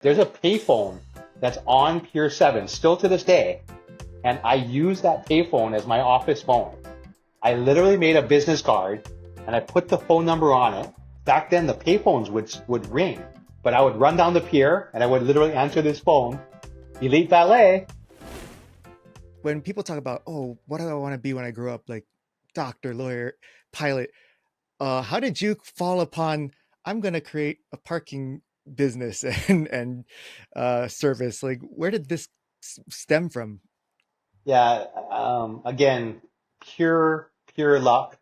There's a payphone that's on Pier 7 still to this day, and I use that payphone as my office phone. I literally made a business card and I put the phone number on it. Back then, the payphones would ring, but I would run down the pier and I would literally answer this phone, Elite Valet. When people talk about, oh, what do I want to be when I grow up, like doctor, lawyer, pilot, how did you fall upon, I'm going to create a parking business and service? Like, where did this stem from? Yeah, again, pure luck.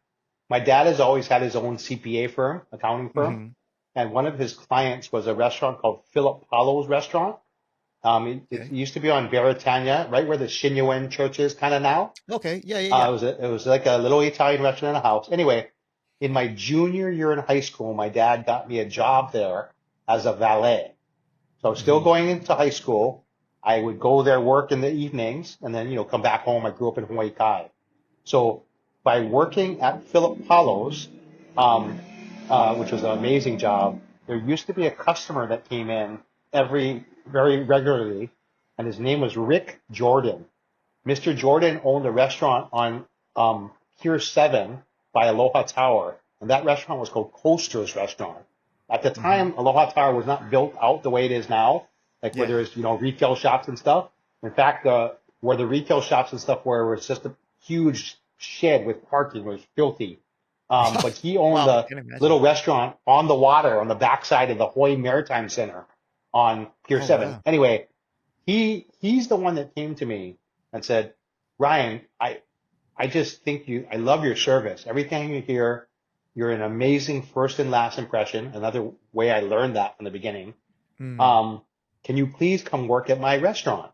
My dad has always had his own CPA firm, accounting firm, Hmm. and one of his clients was a restaurant called Philip Paulo's Restaurant. It Okay. used to be on Veritania, right where the Shinuan church is kind of now. Okay. Yeah. Yeah. Yeah. It was like a little Italian restaurant in a house. Anyway, in my junior year in high school, my dad got me a job there as a valet. So I was still Hmm. going into high school. I would go there, work in the evenings, and then, come back home. I grew up in Hawaii Kai. So by working at Philip Paulo's, um, which was an amazing job, there used to be a customer that came in very regularly, and his name was Rick Jordan. Mr. Jordan owned a restaurant on Pier 7 by Aloha Tower, and that restaurant was called Coaster's Restaurant. At the Hmm. time, Aloha Tower was not built out the way it is now, like where Yeah. there's, retail shops and stuff. In fact, where the retail shops and stuff were was just a huge shed with parking. It was filthy. But he owned Wow. I a can imagine. little restaurant on the water on the backside of the Hawaii Maritime Center on Pier Oh, 7. wow. Anyway, he's the one that came to me and said, Ryan, I just think I love your service. Every time you hear, you're an amazing first and last impression. Another way I learned that from the beginning. Mm. Um, can you please come work at my restaurant?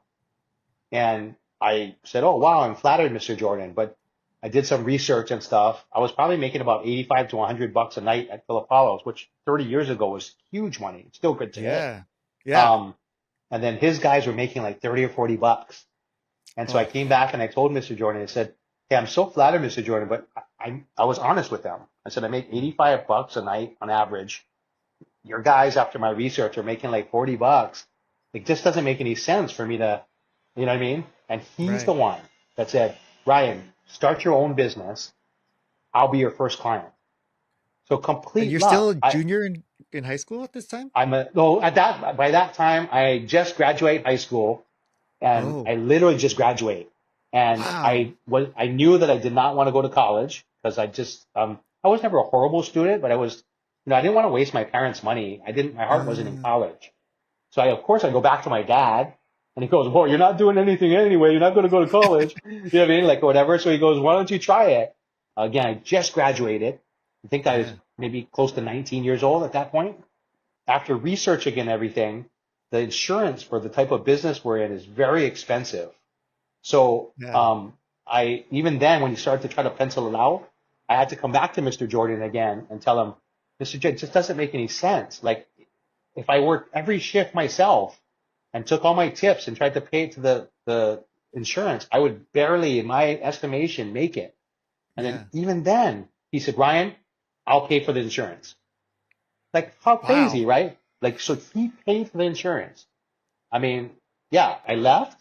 And I said, oh, wow, I'm flattered, Mr. Jordan, but I did some research and stuff. I was probably making about 85 to 100 bucks a night at Filipalos, which 30 years ago was huge money. It's still good today. Yeah. Yeah. Um, and then his guys were making like 30 or 40 bucks. And so I Oh. came back and I told Mr. Jordan, I said, hey, I'm so flattered, Mr. Jordan, but I was honest with them. I said, I make 85 bucks a night on average. Your guys, after my research, are making like 40 bucks. It just doesn't make any sense for me to, you know what I mean? And he's the Right. one that said, Ryan, start your own business. I'll be your first client. So And complete you're still luck. a junior in high school at this time? No, by that time, I just graduated high school and Oh, I literally just graduated. And wow. I knew that I did not want to go to college because I was never a horrible student, but I didn't want to waste my parents' money. My heart wasn't in Uh, college. So of course I go back to my dad and he goes, well, you're not doing anything anyway. You're not going to go to college. You know what I mean? Like whatever. So he goes, why don't you try it? Again, I just graduated. I think I was yeah. maybe close to 19 years old at that point. After researching and everything, the insurance for the type of business we're in is very expensive. So Yeah. I even then when he started to try to pencil it out, I had to come back to Mr. Jordan again and tell him, Mr. Jordan, it just doesn't make any sense. Like if I worked every shift myself and took all my tips and tried to pay it to the insurance, I would barely, in my estimation, make it. And then Yeah. even then, he said, Ryan, I'll pay for the insurance. Like how crazy, Wow. right? Like so he paid for the insurance. I mean, yeah, I left.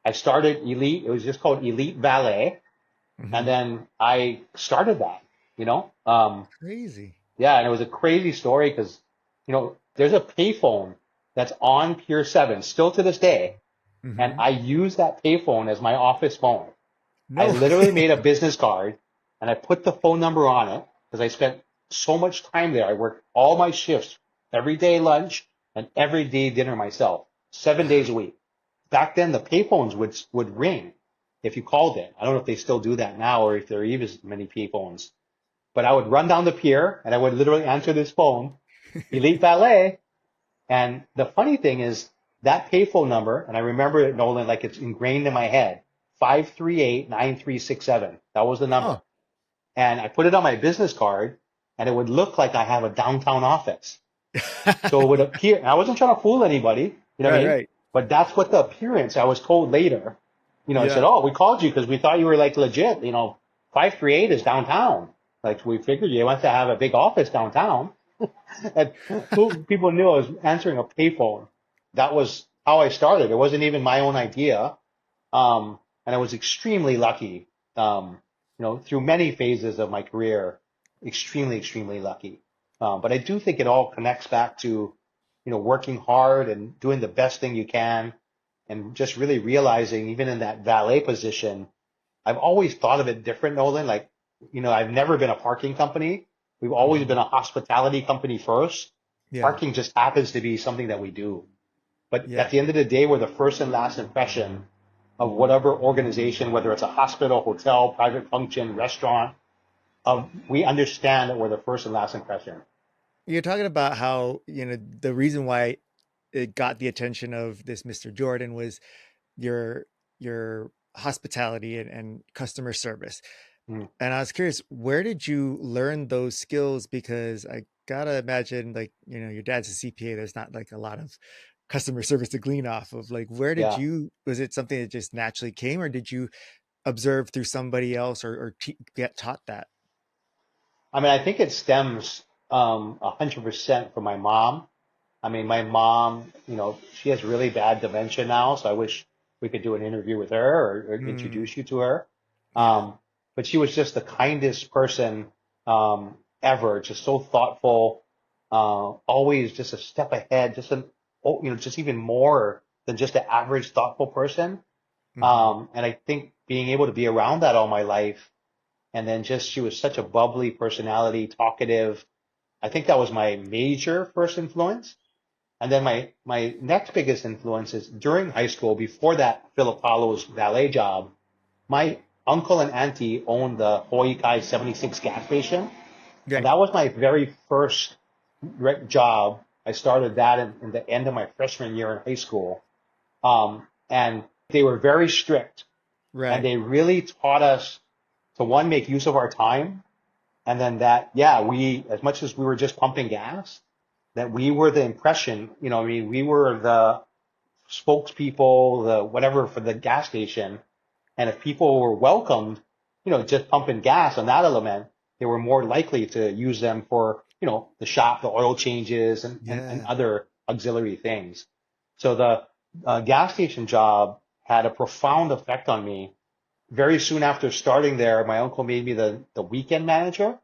I started Elite. It was just called Elite Valet, and Hmm. then I started that. You know, Crazy. yeah, and it was a crazy story because there's a payphone that's on Pier 7 still to this day, and Hmm. I use that payphone as my office phone. I No literally way. made a business card and I put the phone number on it because I spent so much time there. I worked all my shifts, every day lunch and every day dinner myself, 7 days a week. Back then, the payphones would ring if you called it. I don't know if they still do that now or if there are even as many payphones. But I would run down the pier and I would literally answer this phone, Elite Valet. And the funny thing is that payphone number, and I remember it, Nolan, like it's ingrained in my head, 538-9367. That was the Huh. number. And I put it on my business card and it would look like I have a downtown office. So it would appear, I wasn't trying to fool anybody, you know what I Right, mean? right. But that's what the appearance, I was told later. I said, Yeah. oh, we called you because we thought you were like legit, 538 is downtown. Like we figured you must have a big office downtown. And people knew I was answering a payphone. that was how I started. It wasn't even my own idea. And I was extremely lucky, through many phases of my career, extremely lucky. But I do think it all connects back to, working hard and doing the best thing you can, and just really realizing, even in that valet position, I've always thought of it different, Nolan. Like, I've never been a parking company. We've always Hmm. been a hospitality company first. Yeah. Parking just happens to be something that we do. But at Yeah. the end of the day, we're the first and last impression of whatever organization, whether it's a hospital, hotel, private function, restaurant, we understand that we're the first and last impression. You're talking about how, the reason why it got the attention of this Mr. Jordan was your your hospitality and customer service. Mm, And I was curious, where did you learn those skills? Because I gotta imagine, like, your dad's a CPA, there's not like a lot of customer service to glean off of. Like, where did yeah. you, was it something that just naturally came, or did you observe through somebody else, or get taught that? I mean, I think it stems 100% from my mom. I mean, my mom, she has really bad dementia now, so I wish we could do an interview with her, or Mm, introduce you to her. yeah. But she was just the kindest person ever, just so thoughtful, always just a step ahead, just even more than just an average thoughtful person. Hmm. And I think being able to be around that all my life, and then just she was such a bubbly personality, talkative. I think that was my major first influence. And then my next biggest influence is during high school, before that Philip Paulo's valet job, my uncle and auntie owned the Hawaii Kai 76 gas station. And Right. that was my very first job. I started that in the end of my freshman year in high school. And they were very strict, and Right. they really taught us to, one, make use of our time. And then that, yeah, as much as we were just pumping gas, that we were the impression, I mean, we were the spokespeople, the whatever for the gas station. And if people were welcomed, just pumping gas on that element, they were more likely to use them for, the shop, the oil changes, and Yeah. other auxiliary things. So the gas station job had a profound effect on me. Very soon after starting there, my uncle made me the weekend manager.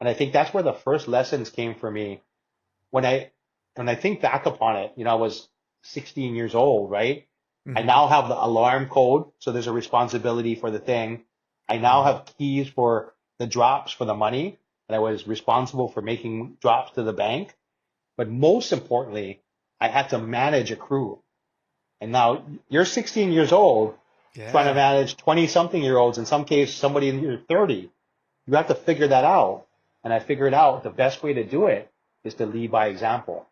And I think that's where the first lessons came for me. When I when I think back upon it, I was 16 years old, right? I Hmm. now have the alarm code, so there's a responsibility for the thing. I now Hmm. have keys for the drops for the money, and I was responsible for making drops to the bank. But most importantly, I had to manage a crew. And now you're 16 years old trying to Yeah. manage 20 something year olds, in some case, somebody in your 30. You have to figure that out. And I figured out the best way to do it is to lead by example.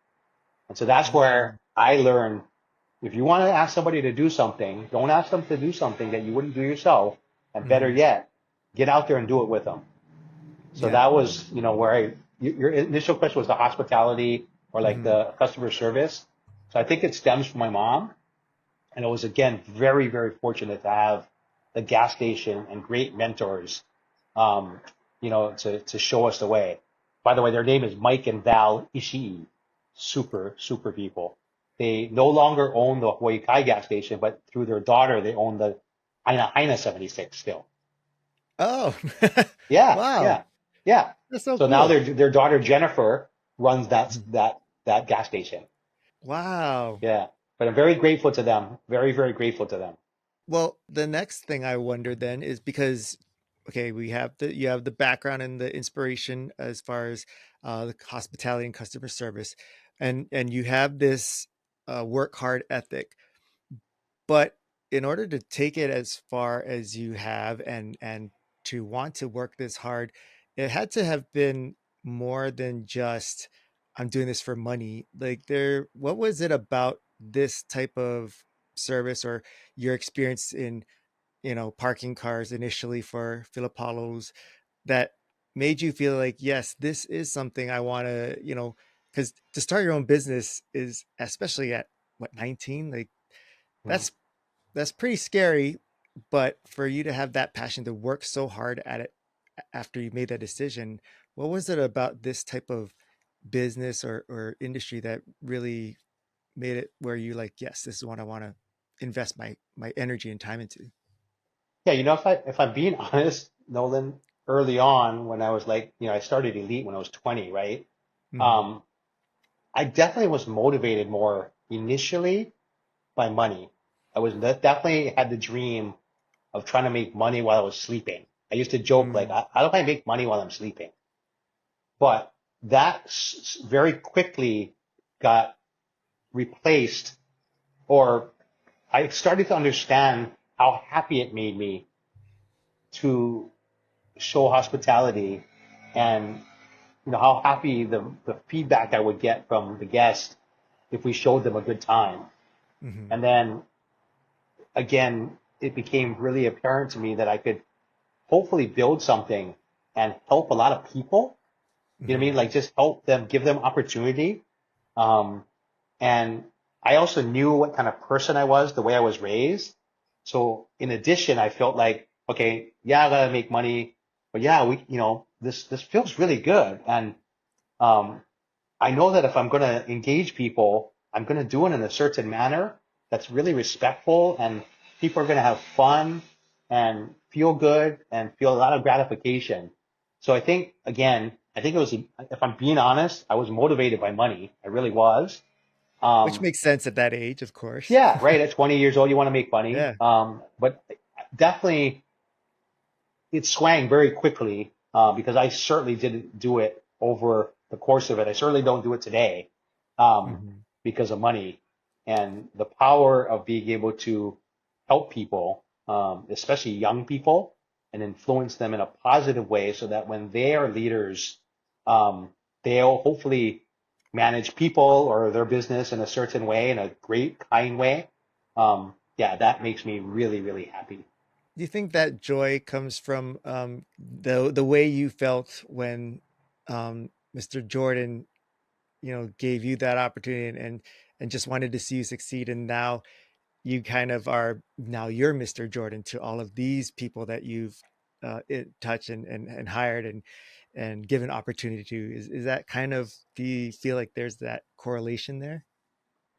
And so that's Mm, where I learned, if you want to ask somebody to do something, don't ask them to do something that you wouldn't do yourself. And better hmm. yet, get out there and do it with them. So Yeah. that was, where your initial question was the hospitality, or like Hmm. the customer service. So I think it stems from my mom. And I was, again, very fortunate to have the gas station and great mentors, um, to show us the way. By the way, their name is Mike and Val Ishii. Super people. They no longer own the Hawaii Kai gas station, but through their daughter, they own the Aina 76 still. Oh, Yeah, wow. yeah, yeah. That's so So now cool. their daughter Jennifer runs that gas station. Wow. Yeah. But I'm very grateful to them. Very grateful to them. Well, the next thing I wonder then is because, okay, we have you have the background and the inspiration as far as the hospitality and customer service, and you have this work hard ethic. But in order to take it as far as you have, and to want to work this hard, it had to have been more than just I'm doing this for money. Like, what was it about this type of service, or your experience in, parking cars initially for Philippolos, that made you feel like, yes, this is something I want to, because to start your own business is, especially at what, 19, like, Mm. that's that's pretty scary. But for you to have that passion to work so hard at it after you made that decision, what was it about this type of business or industry that really made it where you like, yes, this is what I want to invest my energy and time into? Yeah, if I'm being honest, Nolan, early on when I was like, I started Elite when I was 20, right? Hmm. Um, I definitely was motivated more initially by money. Definitely had the dream of trying to make money while I was sleeping. I used to joke like, Mm. how do I make money while I'm sleeping? But that very quickly got replaced, or I started to understand how happy it made me to show hospitality, and how happy the feedback I would get from the guests if we showed them a good time. Hmm. And then again, it became really apparent to me that I could hopefully build something and help a lot of people. You know what I Hmm. mean? Like just help them, give them opportunity. Um, and I also knew what kind of person I was, the way I was raised. So in addition, I felt like, okay, yeah, I gotta make money, but yeah, this feels really good. And um, I know that if I'm going to engage people, I'm going to do it in a certain manner that's really respectful, and people are going to have fun and feel good and feel a lot of gratification. So I think, again, it was, if I'm being honest, I was motivated by money. I really was. Which Um, makes sense at that age, of course. yeah, right. At 20 years old, you want to make money. Yeah. But definitely it swang very quickly, because I certainly didn't do it over the course of it. I certainly don't do it today, um, Hmm. because of money and the power of being able to help people, especially young people, and influence them in a positive way so that when they are leaders, um, they'll hopefully manage people or their business in a certain way, in a great, kind way. Yeah, that makes me really, really happy. Do you think that joy comes from the way you felt when Mr. Jordan, gave you that opportunity and just wanted to see you succeed, and now you kind of are now you're Mr. Jordan to all of these people that you've touched and hired and given opportunity to? Is that kind of, do you feel like there's that correlation there?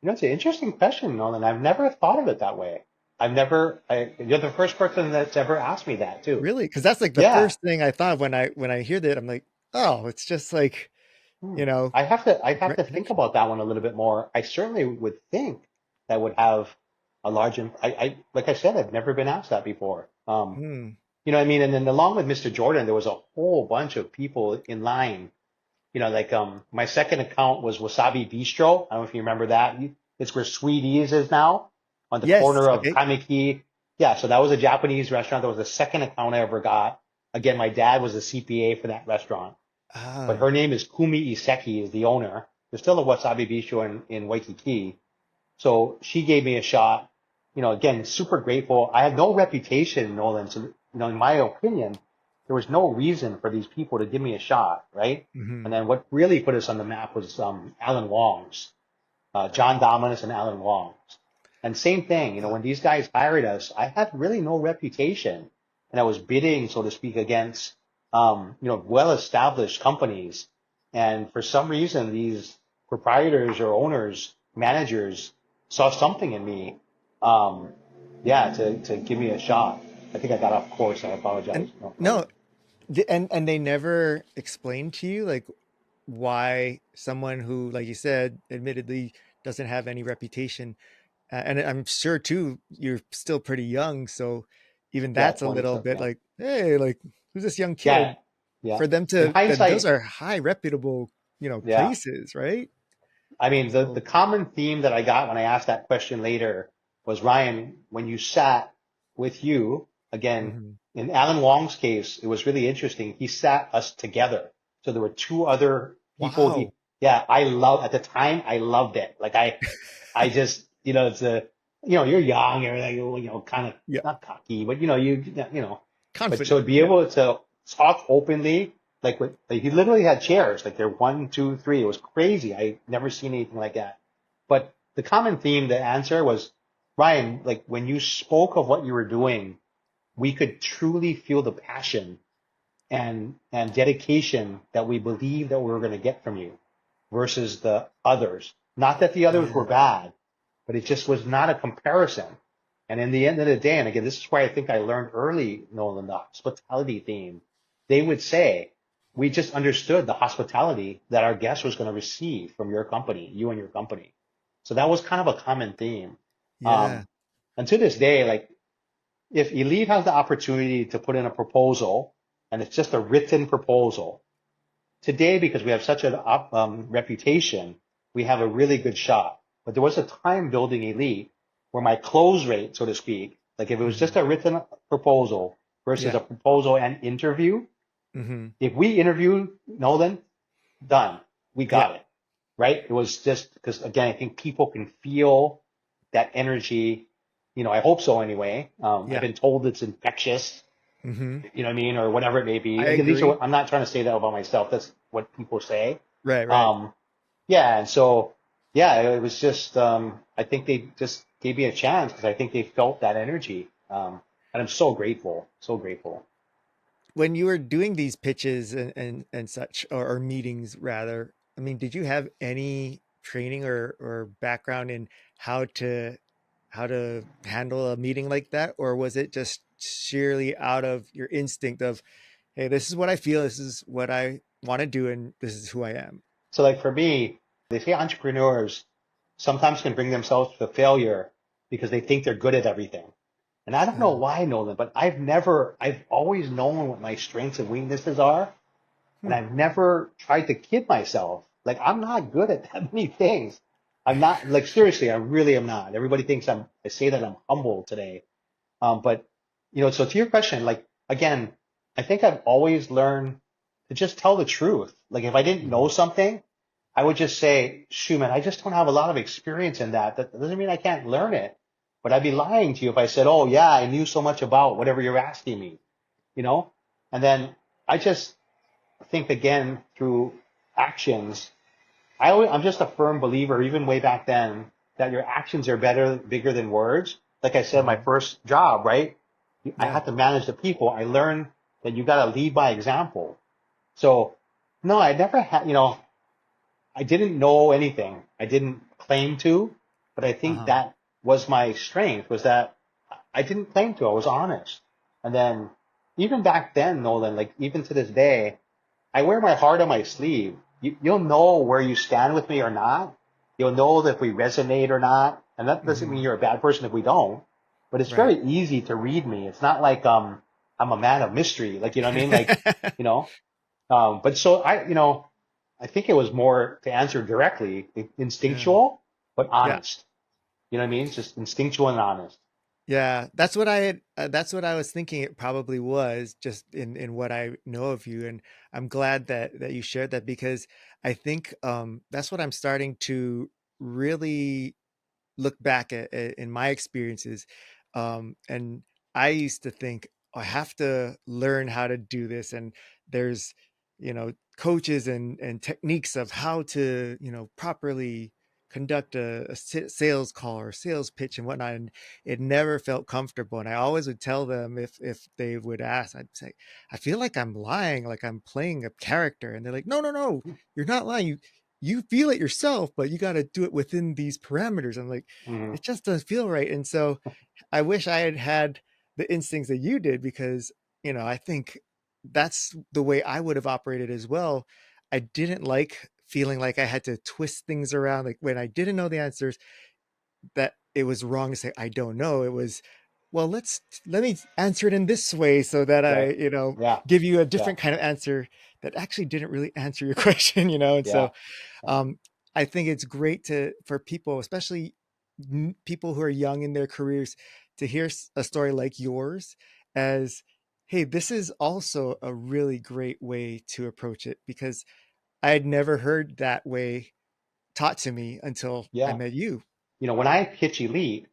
It's an interesting question, Nolan. I've never thought of it that way. You're the first person that's ever asked me that too. Really? Because that's like the Yeah. first thing I thought when I hear that. I'm like, oh, it's just like, Hmm. you know, I'd have to think connection. about that one a little bit more. I certainly would think that would have a large, like I said, I've never been asked that before. Mm. You know what I mean? And then along with Mr. Jordan, there was a whole bunch of people in line. Like my second account was Wasabi Bistro. I don't know if you remember that. It's where Sweeties is now, on the Yes. corner of Okay. Kamiki. Yeah, so that was a Japanese restaurant. That was the second account I ever got. Again, my dad was a CPA for that restaurant, but Ah. her name is Kumi Iseki, is the owner. There's still a Wasabi Bistro in Waikiki. So she gave me a shot. Again, super grateful. I had no reputation, Nolan. So, in my opinion, there was no reason for these people to give me a shot, right? And Hmm. then what really put us on the map was Alan Wong's, John Dominus and Alan Wong's. And same thing, when these guys hired us, I had really no reputation, and I was bidding, so to speak, against well-established companies. And for some reason, these proprietors or owners, managers, saw something in me, um, yeah, to give me a shot. I think I got off course. I apologize. And No, no, and they never explained to you like why someone who, like you said, admittedly doesn't have any reputation, and I'm sure too, you're still pretty young, so even yeah, that's a 20 little something. bit Yeah, like, hey, like who's this young yeah, kid? yeah. For them In to, that those hindsight, are high reputable, yeah. places, right? I mean, the So. common theme that I got when I asked that question later was, Ryan, when you sat with you, again, Mhm. in Alan Wong's case, it was really interesting. He sat us together. So there were two other people. Wow. Yeah, at the time, I loved it. Like I just, it's you're young, you're like, kind of Yeah, not cocky, but but confident. to be Yeah. able to talk openly, like he literally had chairs, like they're one, two, three. It was crazy. I never seen anything like that. But the common theme, the answer was, Ryan, like when you spoke of what you were doing, we could truly feel the passion and dedication that we believe that we were going to get from you versus the others. Not that the others were Yeah. bad, but it just was not a comparison. And in the end of the day, and again, this is where I think I learned early, Nolan, the hospitality theme. They would say, we just understood the hospitality that our guest was going to receive from your company, you and your company. So that was kind of a common theme. Yeah. Um, and to this day, like if Elite has the opportunity to put in a proposal and it's just a written proposal, today, because we have such a reputation, we have a really good shot. But there was a time building Elite where my close rate, so to speak, like if it was Hmm. just a written proposal versus Yeah. a proposal and interview, Hmm. if we interview Nolan, done, we Yeah. got it, right? It was just because, again, I think people can feel that energy. I hope so anyway. I've Yeah. been told it's infectious, Hmm. you know what I mean, or whatever it may be. I Again, these are agree. what, I'm not trying to say that about myself. That's what people say. Right. Right. Um, yeah, and so yeah, it was just I think they just gave me a chance because I think they felt that energy, and I'm so grateful, so grateful. When you were doing these pitches and such, or meetings rather, I mean, did you have any training or background in how to how to handle a meeting like that, or was it just sheerly out of your instinct of, hey, this is what I feel, this is what I want to do, and this is who I am? So like for me, they say entrepreneurs sometimes can bring themselves to failure because they think they're good at everything. And I don't know Uh, why, Nolan, but I've always known what my strengths and weaknesses are. And hmm. I've never tried to kid myself. Like I'm not good at that many things. I'm not like seriously, I really am not. Everybody thinks I say that I'm humble today. But so to your question, like again, I think I've always learned to just tell the truth. Like if I didn't know Mhm. something, I would just say, shoot, man, I just don't have a lot of experience in that. That doesn't mean I can't learn it. But I'd be lying to you if I said, oh yeah, I knew so much about whatever you're asking me, you know? And then I just think again through actions. I'm just a firm believer, even way back then, that your actions are bigger than words. Like I said, my Mhm. first job, right? I Yeah. had to manage the people. I learned that you got to lead by example. So, no, I never had, I didn't know anything. I didn't claim to, but I think Uh-huh. that was my strength was that I didn't claim to. I was honest. And then even back then, Nolan, like even to this day, I wear my heart on my sleeve. You'll know where you stand with me or not. You'll know if we resonate or not. And that doesn't mean Mhm. you're a bad person if we don't. But it's Right. very easy to read me. It's not like I'm a man of mystery. Like you know what I mean? Like you know. But so I think it was more to answer directly, Yeah. instinctual but Yeah. honest. You know what I mean? It's just instinctual and honest. Yeah, that's what I had, that's what I was thinking it probably was, just in what I know of you. And I'm glad that you shared that, because I think that's what I'm starting to really look back at in my experiences. And I used to think, "Oh, I have to learn how to do this, and there's, coaches and techniques of how to, properly conduct a sales call or sales pitch and whatnot." And it never felt comfortable. And I always would tell them, if they would ask, I'd say, I feel like I'm lying, like I'm playing a character. And they're like, no, no, no, you're not lying. You feel it yourself, but you got to do it within these parameters. I'm like, Hmm. it just doesn't feel right. And so I wish I had had the instincts that you did, because, I think that's the way I would have operated as well. I didn't like feeling like I had to twist things around. Like when I didn't know the answers, that it was wrong to say, I don't know. It was, well, let me answer it in this way so that I, Right. Yeah. give you a Yeah. different kind of answer that actually didn't really answer your question, And Yeah. so um, I think it's great for people, especially people who are young in their careers, to hear a story like yours as, hey, this is also a really great way to approach it, because I had never heard that way taught to me until I Yeah. met you. When I pitch Elite,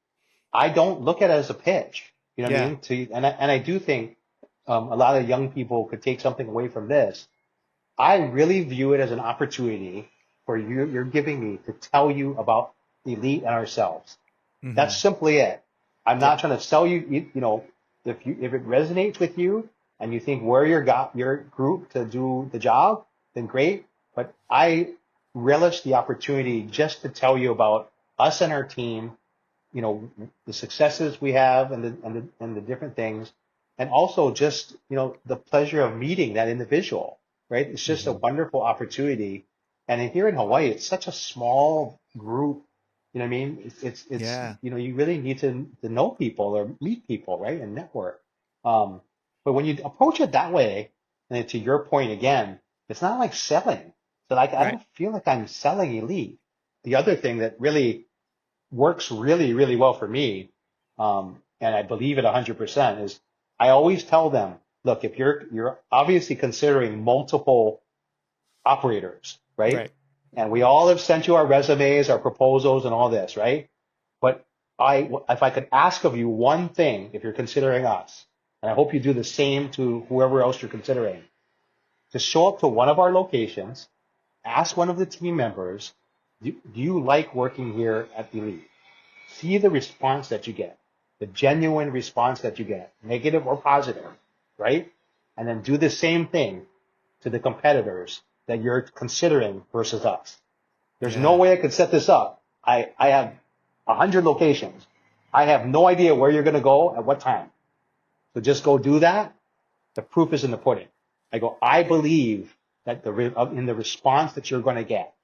I don't look at it as a pitch. You know what I Yeah. mean? And I do think a lot of young people could take something away from this. I really view it as an opportunity for you. You're giving me to tell you about Elite and ourselves. That's Hmm. simply it. I'm Yeah. not trying to sell you. If it resonates with you and you think we're your group to do the job, then great. But relish the opportunity just to tell you about us and our team, you know, the successes we have and the different things, and also just, you know, the pleasure of meeting that individual, right? It's just a Hmm. wonderful opportunity. And here in Hawaii, it's such a small group. You know what I mean? It's Yeah. you know, you really need to know people or meet people, right? And network. Um, but when you approach it that way, and to your point again, it's not like selling. So like I Right. don't feel like I'm selling Elite. The other thing that really works really, really well for me, and I believe it 100%, is I always tell them, look, if you're obviously considering multiple operators, right? Right. And we all have sent you our resumes, our proposals, and all this, right? But if I could ask of you one thing, if you're considering us, and I hope you do the same to whoever else you're considering, to show up to one of our locations, ask one of the team members, do you like working here at Elite? See the response that you get, the genuine response that you get, negative or positive, right? And then do the same thing to the competitors that you're considering versus us. There's no Yeah. way I could set this up. I have 100 locations. I have no idea where you're going to go at what time. So just go do that. The proof is in the pudding. I believe that in the response that you're going to get.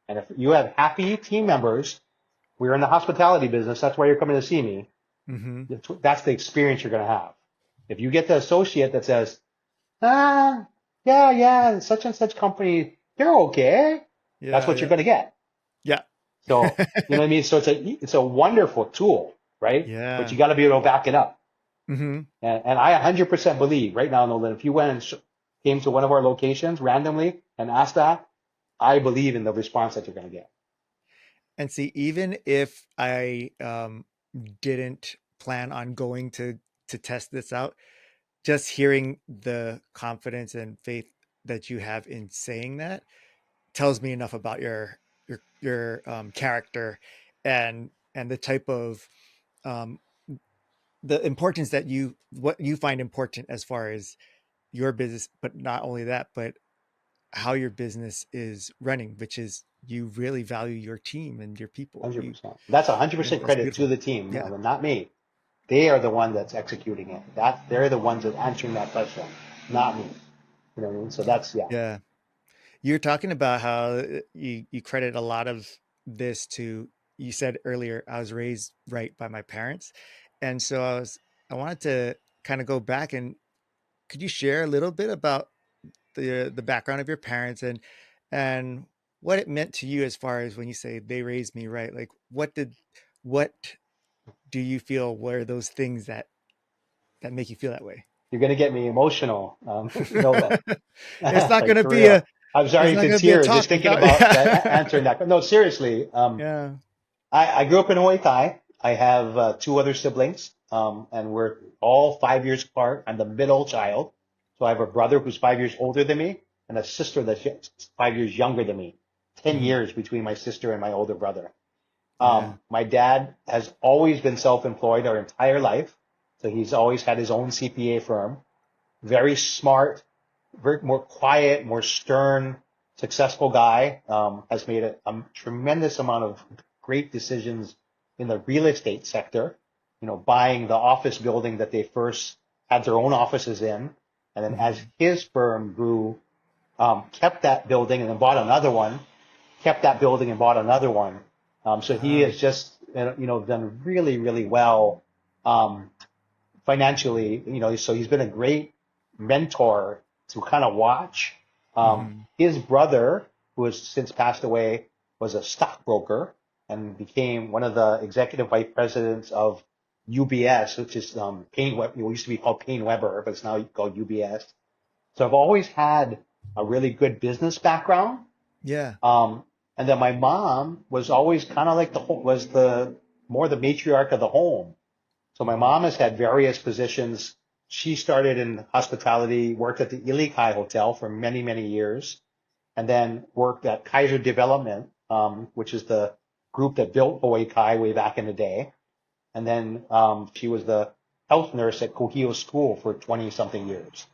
And if you have happy team members, we're in the hospitality business. That's why you're coming to see me. Hmm. That's the experience you're going to have. If you get the associate that says, yeah, such and such company, they're okay. That's Yeah. what you're Yeah. going to get. Yeah. So, you know what I mean? So it's a wonderful tool, right? But Yeah. you got to be able to back it up. Hmm. And I 100% believe right now, Nolan, if you went and came to one of our locations randomly and asked that, I believe in the response that you're going to get. And see, even if I didn't plan on going to test this out, just hearing the confidence and faith that you have in saying that tells me enough about your character and the type of um, the importance that you what you find important as far as your business, but not only that, but how your business is running, which is you really value your team and your people. You 100%. That's and 100% that's credit to beautiful. the team, Yeah. not me. They are the one that's executing it. They're the ones that answering that question, not me. You know what I mean? So that's yeah, Yeah. You're talking about how you credit a lot of this to, you said earlier, I was raised right by my parents. And so I wanted to kind of go back and could you share a little bit about the background of your parents and what it meant to you as far as when you say they raised me right? Like what do you feel were those things that make you feel that way? you're gonna get me emotional, Nolan. It's not going Like to for be a real. I'm it's starting not to going to be a tear talk just thinking without about answering that. No, seriously. yeah. I grew up in Hawaii Kai. I have two other siblings, and we're all 5 years apart. I'm the middle child. So I have a brother who's 5 years older than me and a sister that's 5 years younger than me. 10 Mhm. years between my sister and my older brother. Yeah. My dad has always been self-employed our entire life. So he's always had his own CPA firm. Very smart, very more quiet, more stern, successful guy. Has made a tremendous amount of great decisions in the real estate sector. You know, buying the office building that they first had their own offices in, and then as Mhm. his firm grew, kept that building and then bought another one, kept that building and bought another one. So he Wow. has just done really really well um, financially. So he's been a great mentor to kind of watch. Mhm. His brother, who has since passed away, was a stockbroker and became one of the executive vice presidents of UBS, which is Payne. It used to be called Payne Weber, but it's now called UBS. So I've always had a really good business background. Yeah. Um, and then my mom was always kind of like was the more the matriarch of the home. So my Mhm. mom has had various positions. She started in hospitality, worked at the Elite Hotel for many, many years, and then worked at Kaiser Development, which is the group that built Hawaii Kai way back in the day. And then she was the health nurse at Kohio School for 20 something years.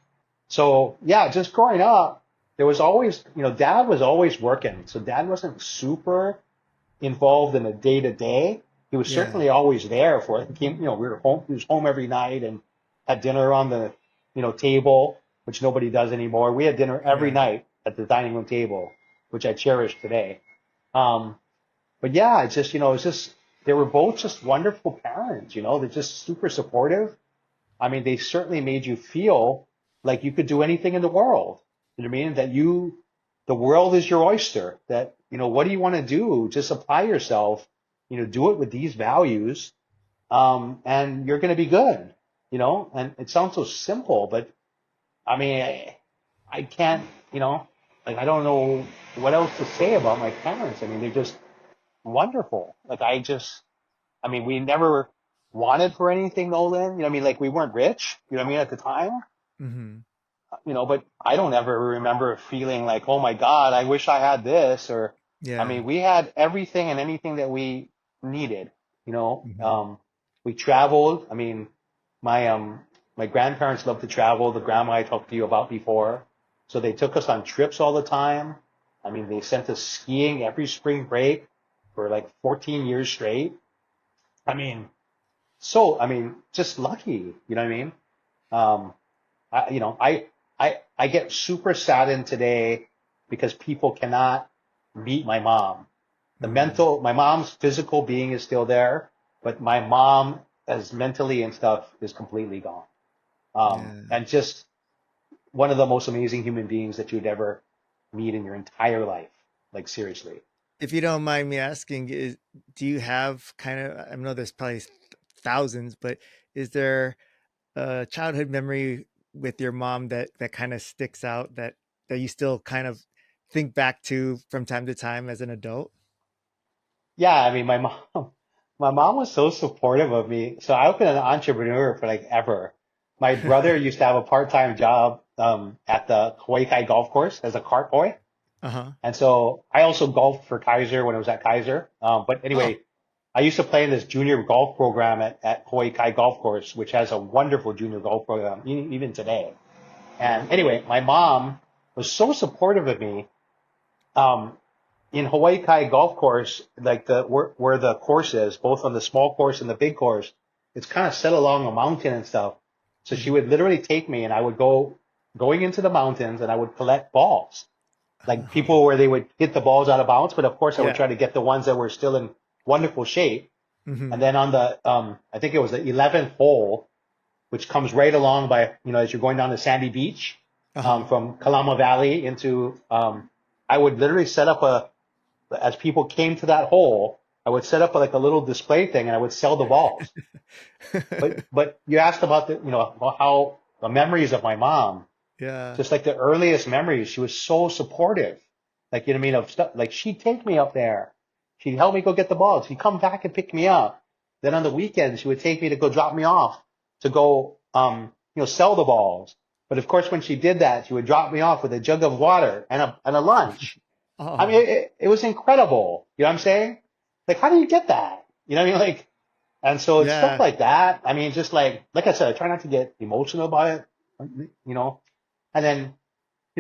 So yeah, just growing up, there was always, dad was always working. So dad wasn't super involved in the day to day. He was Yeah. certainly always there for it. We were home. He was home every night and had dinner on the, table, which nobody does anymore. We had dinner every Yeah. night at the dining room table, which I cherish today. Um, but yeah, it's just, it's just, they were both just wonderful parents, they're just super supportive. I mean, they certainly made you feel like you could do anything in the world. You know what I mean? The world is your oyster. That, what do you want to do? Just apply yourself, do it with these values, and you're going to be good, And it sounds so simple, but I mean, I can't, like, I don't know what else to say about my parents. I mean, they're just wonderful. Like, I mean, we never wanted for anything, Nolan. I mean, like we weren't rich, what I mean, at the time, Hmm. but I don't ever remember feeling like, oh my God, I wish I had this. Or, I Yeah. mean, we had everything and anything that we needed, you know. Hmm. Um, we traveled. I mean, my, um, my grandparents loved to travel. The grandma I talked to you about before. So they took us on trips all the time. I mean, they sent us skiing every spring break for like 14 years straight. I mean, I mean, just lucky, you know what I mean? Um, I get super saddened today because people cannot meet my mom. Hmm. My mom's physical being is still there, but my mom, as mentally and stuff, is completely gone. Yeah. And just one of the most amazing human beings that you'd ever meet in your entire life. Like seriously. If you don't mind me asking, do you have kind of, I know there's probably thousands, but is there a childhood memory with your mom that kind of sticks out that you still kind of think back to from time to time as an adult? Yeah, I mean, my mom was so supportive of me. So I've been an entrepreneur for like ever. My brother used to have a part-time job at the Hawaii Kai golf course as a cart boy, Uh-huh. and so I also golfed for Kaiser when I was at Kaiser. But Oh. anyway, I used to play in this junior golf program at Hawaii Kai Golf Course, which has a wonderful junior golf program even today. And anyway, my mom was so supportive of me. Um, in Hawaii Kai Golf Course, like where the course is, both on the small course and the big course, it's kind of set along a mountain and stuff. So she Mhm. would literally take me, and I would going into the mountains, and I would collect balls, like people where they would hit the balls out of bounds. But of course, I would Yeah. try to get the ones that were still in wonderful shape. And Hmm. then on the I think it was the 11th hole, which comes right along by, as you're going down to Sandy Beach, Uh-huh. from Kalama Valley into, I would literally set up as people came to that hole, I would set up like a little display thing and I would sell the balls. But you asked about how the memories of my mom, Yeah. just like the earliest memories, she was so supportive. Like, you know what I mean? Of stuff, like she'd take me up there. She'd help me go get the balls. She'd come back and pick me up. Then on the weekends, she would take me to go drop me off to go, sell the balls. But of course, when she did that, she would drop me off with a jug of water and a lunch. I mean, Oh, it was incredible. You know what I'm saying? Like, how do you get that? You know what I mean? Like, and so it's stuff yeah. like that. I mean, just like I said, I try not to get emotional about it, you know. And then,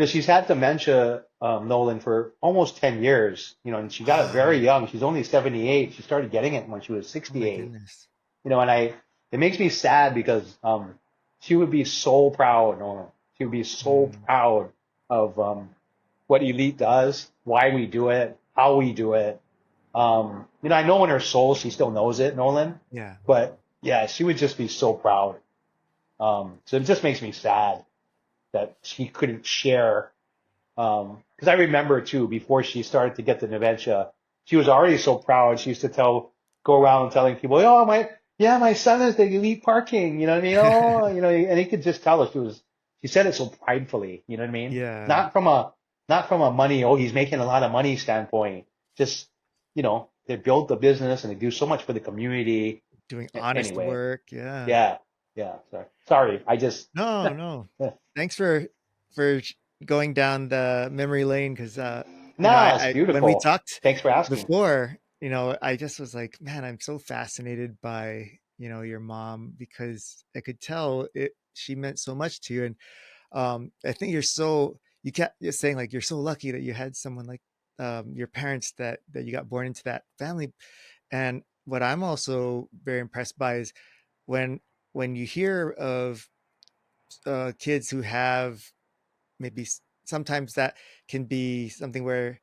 she's had dementia, Nolan, for almost 10 years, and she got it very Wow. young. She's only 78. She started getting it when she was Oh my 68. goodness. And it makes me sad because, she would be so proud, Nolan. She would be so Mm. proud of, what Elite does, why we do it, how we do it. I know in her soul she still knows it, Nolan, Yeah. but yeah, she would just be so proud. So it just makes me sad that she couldn't share. Because I remember too, before she started to get the dementia, she was already so proud. She used to go around telling people, "Oh, my son is the elite parking." You know what I mean? Oh, and he could just tell us she said it so pridefully. You know what I mean? Yeah. Not from a, not from a money, oh, he's making a lot of money standpoint. Just, they built the business and they do so much for the community. Doing honest Anyway, work. Yeah. yeah, yeah. Sorry. I just, No, no. Thanks for going down the memory lane because no, it's I when we beautiful. talked Thanks for asking. before, I just was like, man, I'm so fascinated by, your mom because I could tell she meant so much to you. And I think you're saying like you're so lucky that you had someone like your parents that you got born into that family. And what I'm also very impressed by is when you hear of kids who have maybe sometimes that can be something where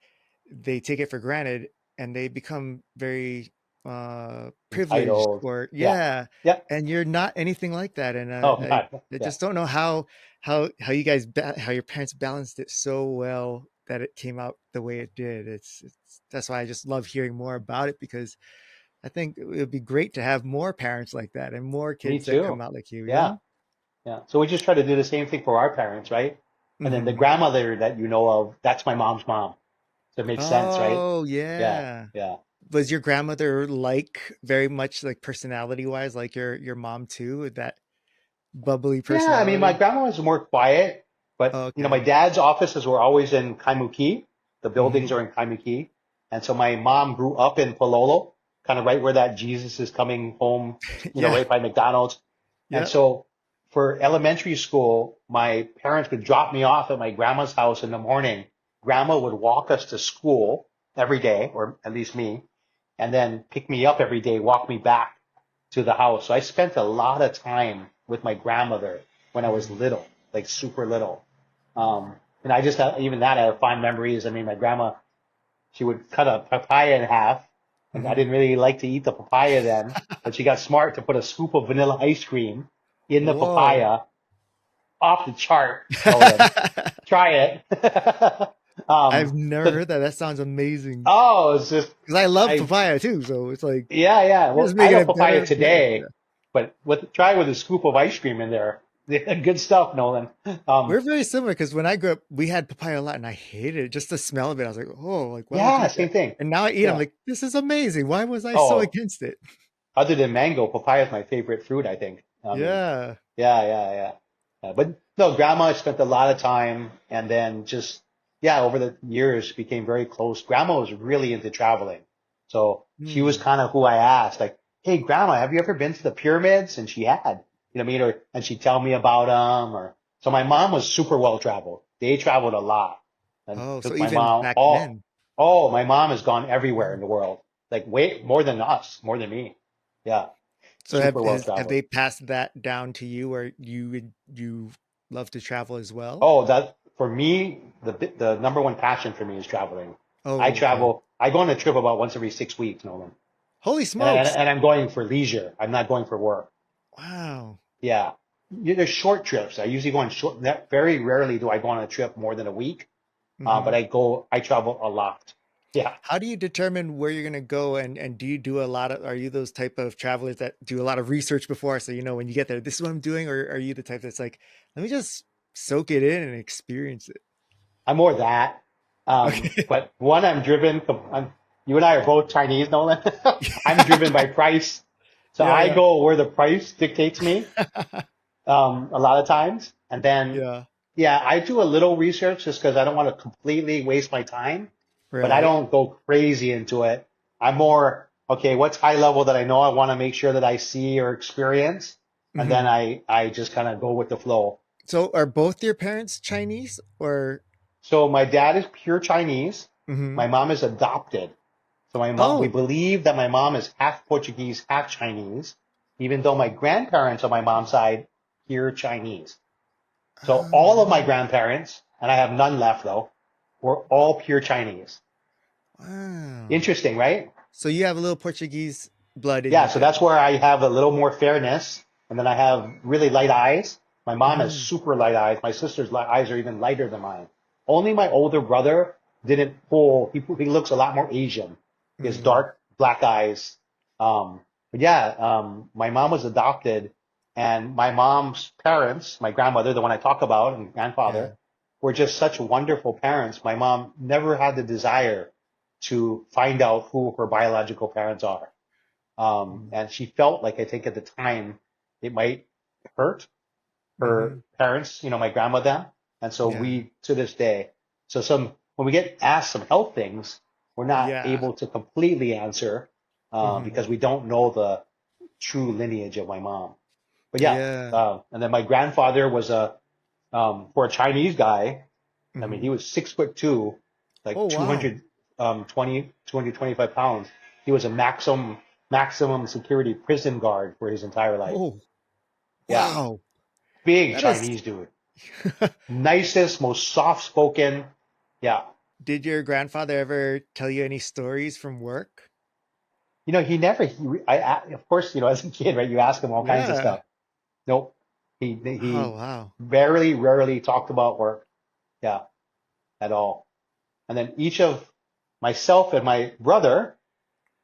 they take it for granted and they become very privileged Entitled. or Yeah. yeah, Yeah. and you're not anything like that. And Oh God. I Yeah. just don't know how you guys how your parents balanced it so well that it came out the way it did. It's that's why I just love hearing more about it, because I think it would be great to have more parents like that and more Me kids that come too. out like you Yeah. know. Yeah. So we just try to do the same thing for our parents, right? And then the Hmm. grandmother that you know of, that's my mom's mom. So it makes sense, right? Oh Yeah. yeah. Yeah. Was your grandmother like very much like personality wise like your mom too, with that bubbly Yeah. I mean, my personality? grandma was more quiet, but Oh, my okay. dad's offices were always in Kaimuki. The buildings Hmm. are in Kaimuki. And so my mom grew up in Palolo, kind of right where that Jesus is coming home, Yeah. right by McDonald's. And Yep. so for elementary school, my parents would drop me off at my grandma's house in the morning. Grandma would walk us to school every day, or at least me, and then pick me up every day, walk me back to the house. So I spent a lot of time with my grandmother when I was Mm. little, like super little. And I just have, even that, I have fond memories. I mean, my grandma, she would cut a papaya in half, and I Hmm. didn't really like to eat the papaya then, but she got smart to put a scoop of vanilla ice cream in the Whoa. papaya, off the chart, Nolan. Try it. I've never So, heard that. That sounds amazing. oh, it's just, Because I love I, papaya too, so it's like yeah, yeah. you're just Well, I making love it papaya better. Better. Yeah. today, but try with a scoop of ice cream in there. Good stuff, Nolan. We're very similar because when I grew up, we had papaya a lot, and I hated it. Just the smell of it, I was like, "Oh, like why would you Yeah, eat that?" same thing. And now I eat. I'm Yeah. like, "This is amazing. Why was I so Oh, against it?" other than mango, papaya is my favorite fruit, I think. I mean, Yeah. yeah, yeah, yeah. But no, grandma spent a lot of time and then just, yeah, over the years became very close. Grandma was really into traveling. So she was Hmm. kind of who I asked, like, hey, grandma, have you ever been to the pyramids? And she had, you know what I mean? And she'd tell me about them. So my mom was super well traveled. They traveled a lot and Oh, so took my even mom back then. oh, my mom has gone everywhere in Wow. the world, like way more than us, more than me. Yeah, So super well have traveled. they passed that down to you, or you love to travel as well? Oh, that for me, the number one passion for me is traveling. I Oh, okay. travel. I go on a trip about once every 6 weeks, Nolan, Holy and smokes! I'm going for leisure. I'm not going for work. Wow. Yeah, there's short trips. I usually go on short. Very rarely do I go on a trip more than a week. But Hmm. I travel a lot. Yeah, How do you determine where you're gonna go, and do you do a lot of? Are you those type of travelers that do a lot of research before, so you know when you get there, this is what I'm doing, or are you the type that's like, let me just soak it in and experience it? I'm more that. Okay. But one, I'm driven. You and I are both Chinese, Nolan. I'm driven by price. So Yeah, I yeah, go where the price dictates me, a lot of times. And then, yeah. yeah, I do a little research just because I don't want to completely waste my time, but I Right. don't go crazy into it. I'm more, okay, what's high level that I know I want to make sure that I see or experience? And then Hmm. I just kind of go with the flow. So, are both your parents Chinese, or? So my dad is pure Chinese. Hmm. My mom is adopted. So we Oh. believe that my mom is half Portuguese, half Chinese, even though my grandparents on my mom's side, pure Chinese. So Oh, all of my wow. grandparents, and I have none left though, were all pure Chinese. Wow. Interesting, right? So you have a little Portuguese blood in Yeah, you so that's then. where I have a little more fairness, and then I have really light eyes. My mom has Hmm. super light eyes. My sister's eyes are even lighter than mine. Only my older brother didn't pull. He looks a lot more Asian. He has Hmm. dark black eyes. But yeah, my mom was adopted, and my mom's parents, my grandmother, the one I talk about, and Yeah. grandfather, were just such wonderful parents. My mom never had the desire to find out who her biological parents are. And she felt like I think at the time it might hurt her Hmm. parents, my grandma them. And so Yeah. we, to this day, when we get asked some health things, we're not Yeah. able to completely answer, Hmm. because we don't know the true lineage of my mom. But yeah, Yeah. and then my grandfather was for a Chinese guy. I mean, Hmm. he was 6'2", like Oh, wow. 225 pounds. He was a maximum security prison guard for his entire life. Oh, Yeah, wow. big That is. Chinese dude, nicest, most soft spoken. Yeah, Did your grandfather ever tell you any stories from work? he never. Of course, as a kid, right? You ask him all kinds of Yeah. stuff. Nope. Oh, He wow. rarely talked about work. Yeah, at all. And then each of myself and my brother,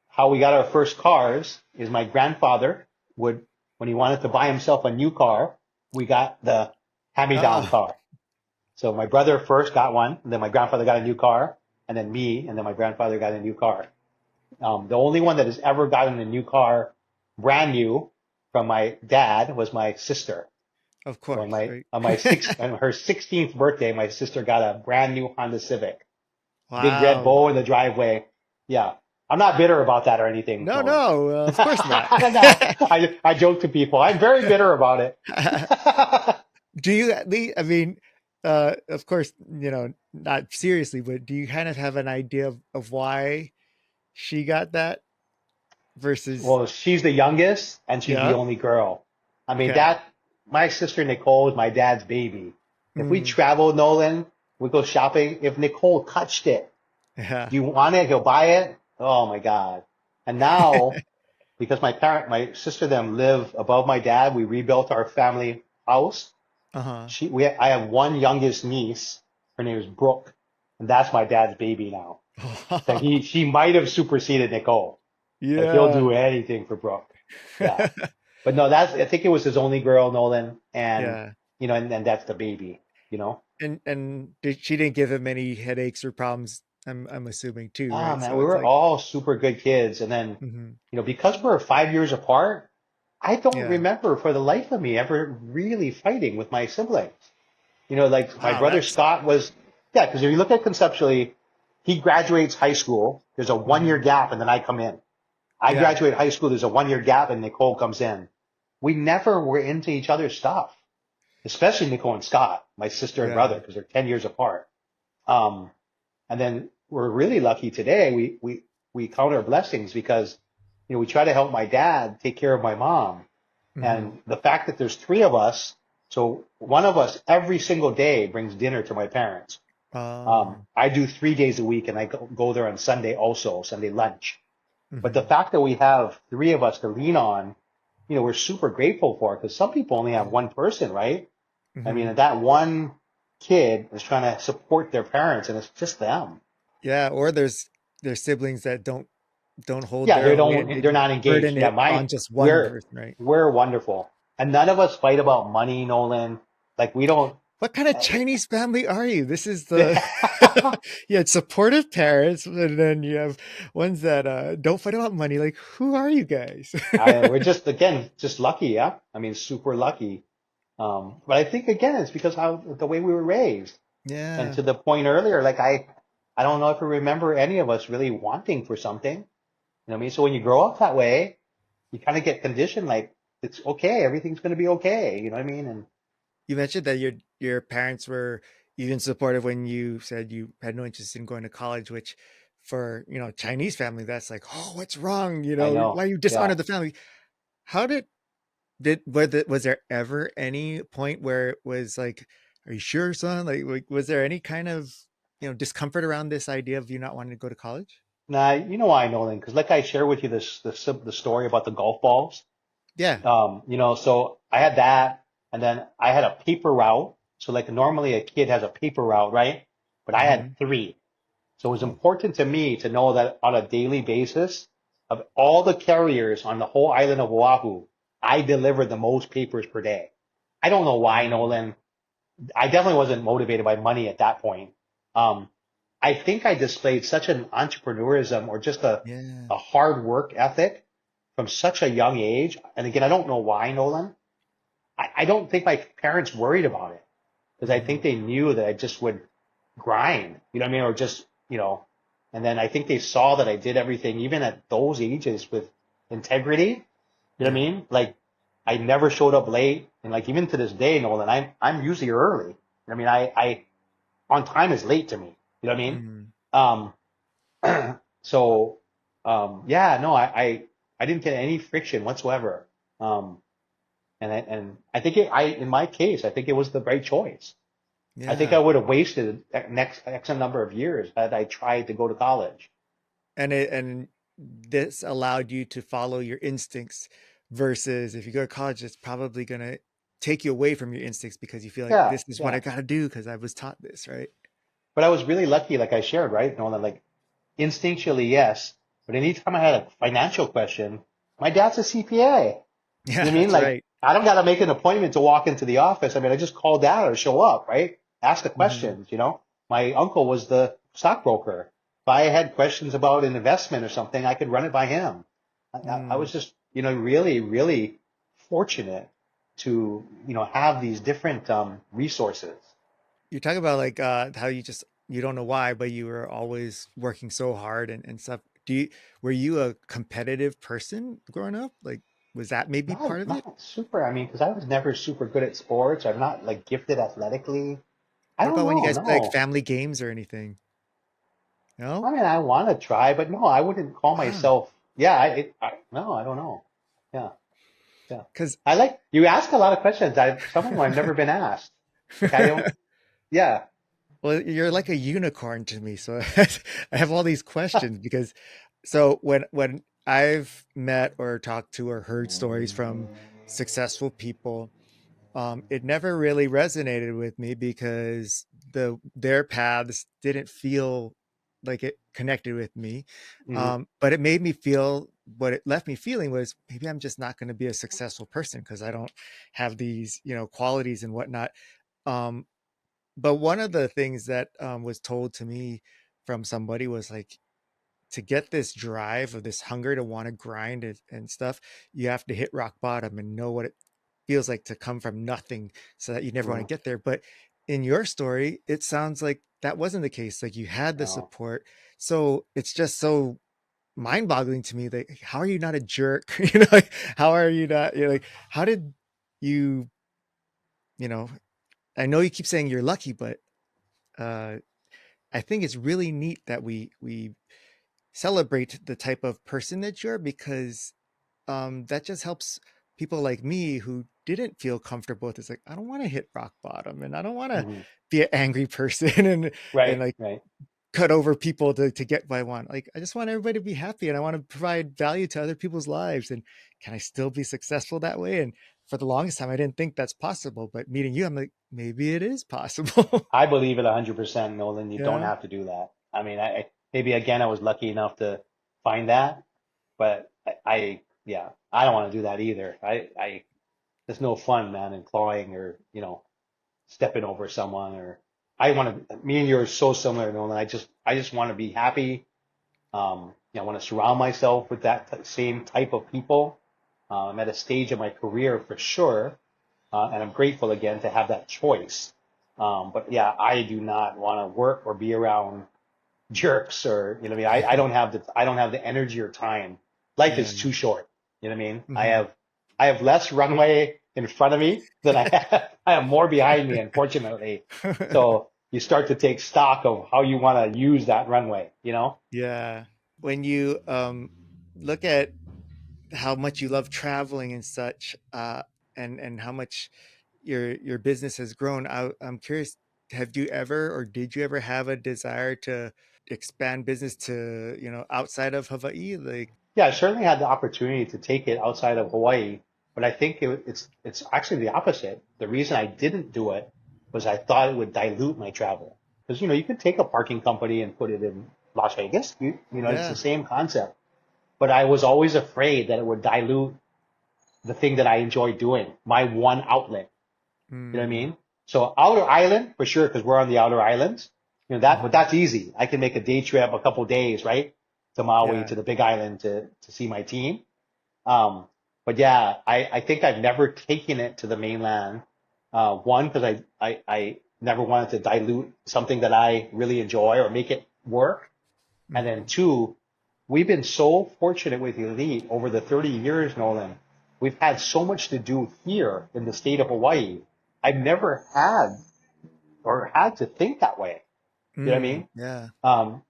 how we got our first cars is my grandfather would, when he wanted to buy himself a new car, we got the hand-me-down Oh, car. So my brother first got one, and then my grandfather got a new car, and then me, and then my grandfather got a new car. The only one that has ever gotten a new car, brand new, from my dad was my sister. of So course, right? on her 16th birthday, my sister got a brand new Honda Civic, big red Wow. bow in the driveway. Yeah, I'm not bitter about that or anything, No, Nolan. no, of course not. No, I joke to people. I'm very bitter about it. Do you at least, I mean, of course, not seriously, but do you kind of have an idea of why she got that versus, Well, she's the youngest and she's the yeah, only girl. I mean, okay. my sister Nicole is my dad's baby. If we Mm, travel, Nolan, we go shopping. If Nicole touched it, yeah. do you want it? He'll buy it. Oh my God. And now, because my sister them live above my dad, we rebuilt our family house. Uh-huh. I have one youngest niece. Her name is Brooke, and that's my dad's baby now. So she might have superseded Nicole. Like he'll Yeah. do anything for Brooke. Yeah. But no, I think it was his only girl, Nolan, and Yeah. and that's the baby, you know. She didn't give him any headaches or problems, I'm assuming too, Ah, right? man, So we it's were like, all super good kids, and then mhm, because we're 5 years apart, I don't yeah. remember for the life of me ever really fighting with my siblings. Like my Wow, brother that's Scott was, yeah, because if you look at conceptually, he graduates high school. There's a 1 year mhm, gap, and then I come in. I yeah. graduate high school. There's a 1 year gap, and Nicole comes in. We never were into each other's stuff, especially Nicole and Scott, my sister and brother, Yeah. because they're 10 years apart. Um, and then we're really lucky today. We count our blessings because, we try to help my dad take care of my mom. Mhm. And the fact that there's three of us, so one of us every single day brings dinner to my parents. Oh. I do 3 days a week and I go there on Sunday also, Sunday lunch. But the Mhm. fact that we have three of us to lean on, we're super grateful for because some people only have Yeah. one person, right? I mean, Mhm. that one kid is trying to support their parents and it's just them. Yeah, or there's siblings that don't hold Yeah, their own weight and they they're just not engaged. burden Yeah, it on just one we're, person, right? we're wonderful. And none of us fight about money, Nolan. Like we don't, What kind of Chinese family are you? This is the you had supportive parents, and then you have ones that don't fight about money. Like, who are you guys? we're just, again, just lucky. Yeah. I mean, super lucky. But I think again, it's because the way we were raised. And Yeah. to the point earlier, like I don't know if I remember any of us really wanting for something. You know what I mean? So when you grow up that way, you kind of get conditioned like it's okay, everything's going to be okay. You know what I mean? And You mentioned that your parents were even supportive when you said you had no interest in going to college, which for Chinese family, that's like, oh, what's wrong? I Why know, you dishonor yeah. the family? How was there ever any point where it was like, are you sure, son? Like was there any kind of discomfort around this idea of you not wanting to go to college? Now, you know why I know then, because like I share with you the story about the golf balls. Yeah. So I had that, and then I had a paper route. So like normally a kid has a paper route, right? But I Hmm. had three. So it was Oh. important to me to know that on a daily basis, of all the carriers on the whole island of Oahu, I delivered the most papers per day. I don't know why, Mm. Nolan. I definitely wasn't motivated by money at that point. Um, I think I displayed such an entrepreneurism or just Yeah. a hard work ethic from such a young age. And again, I don't know why, Nolan. I don't think my parents worried about it because I think Hmm. they knew that I just would grind, you know what I mean? Or just, and then I think they saw that I did everything, even at those ages with integrity. You know what I Yeah. mean? Like I never showed up late. And like even to this day, Nolan, I'm usually early. I mean, on time is late to me. You know what I mean? Mm. So, yeah, no, I didn't get any friction whatsoever. Um, and I think in my case, I think it was the right choice. I think I Yeah. would have wasted next X number of years had I tried to go to college. And this allowed you to follow your instincts versus if you go to college, it's probably gonna take you away from your instincts because you feel like Yeah, this is what I yeah. gotta do because I was taught this, right? But I was really lucky, like I shared, right? You know, that like instinctually, yes. But anytime I had a financial question, my dad's a CPA. Yeah, You know what I mean? that's Like, right. I don't got to make an appointment to walk into the office. I mean, I just call dad or show up, right? Ask the Hmm. questions, you know? My uncle was the stockbroker. If I had questions about an investment or something, I could run it by him. I Mm. was just, you know, really, really fortunate to, you know, have these different resources. You're talking about like how you don't know why, but you were always working so hard and stuff. Were you a competitive person growing up? Like, was that maybe part of it? Not super. I mean, because I was never super good at sports. I'm not like gifted athletically. I What don't about when you know. guys play like No. family games or anything? No? I mean, I want to try, but no, I wouldn't call Wow. myself. Yeah, no, I don't know. Yeah, yeah. Because I like you ask a lot of questions. Some of them I've never been asked. Like I don't. Yeah. well, you're like a unicorn to me. So I have all these questions because so when I've met or talked to or heard stories from successful people, it never really resonated with me because their paths didn't feel like it connected with me. Hmm. But it made me feel what it left me feeling was maybe I'm just not going to be a successful person because I don't have these, qualities and whatnot. Um, but one of the things that was told to me from somebody was like, to get this drive or this hunger to want to grind and stuff, you have to hit rock bottom and know what it feels like to come from nothing so that you never want to Hmm. get there. But in your story, it sounds like that wasn't the case. Like you had the No. support. So it's just so mind boggling to me that how are you not a jerk? Like how are you not, like, how did you, you know, I know you keep saying you're lucky, but uh, I think it's really neat that we celebrate the type of person that you're because that just helps people like me who didn't feel comfortable with this. Like, I don't want to hit rock bottom and I don't want to Hmm. be an angry person and Right. like Right. cut over people to get what I want. Like, I just want everybody to be happy and I want to provide value to other people's lives. And can I still be successful that way? And for the longest time, I didn't think that's possible. But meeting you, I'm like, maybe it is possible. I believe it 100%, Nolan. You don't Yeah. have to do that. I mean, maybe again I was lucky enough to find that, but yeah, I don't want to do that either. There's no fun, man, in clawing or stepping over someone or me and you are so similar, Nolan. I just want to be happy. I want to surround myself with that same type of people. I'm at a stage of my career for sure, and I'm grateful again to have that choice. But yeah, I do not want to work or be around jerks or what I mean. I don't have the energy or time. Life Yeah. is too short. You know what I mean? I Hmm. have I have less runway in front of me than I have. I have more behind me, unfortunately. So you start to take stock of how you want to use that runway. You know? Yeah. When you look at how much you love traveling and such, and how much your business has grown, I'm curious, have you ever or did you ever have a desire to expand business to, outside of Hawaii? Like, Yeah, I certainly had the opportunity to take it outside of Hawaii, but I think it's actually the opposite. The reason I didn't do it was I thought it would dilute my travel. Because you could take a parking company and put it in Las Vegas. It's the yeah. same concept. But I was always afraid that it would dilute the thing that I enjoy doing, my one outlet. You know what I Mm, mean? So outer island for sure, because we're on the outer islands. But hmm. that's easy. I can make a day trip, a couple days, right, to Maui, Yeah. to the Big Island to see my team. Um, but yeah, I think I've never taken it to the mainland. One, because I never wanted to dilute something that I really enjoy or make it work. And then Hmm. two, we've been so fortunate with Elite over the 30 years, Nolan. We've had so much to do here in the state of Hawaii. I've never had or had to think that way. You know what I mean? Yeah. Um,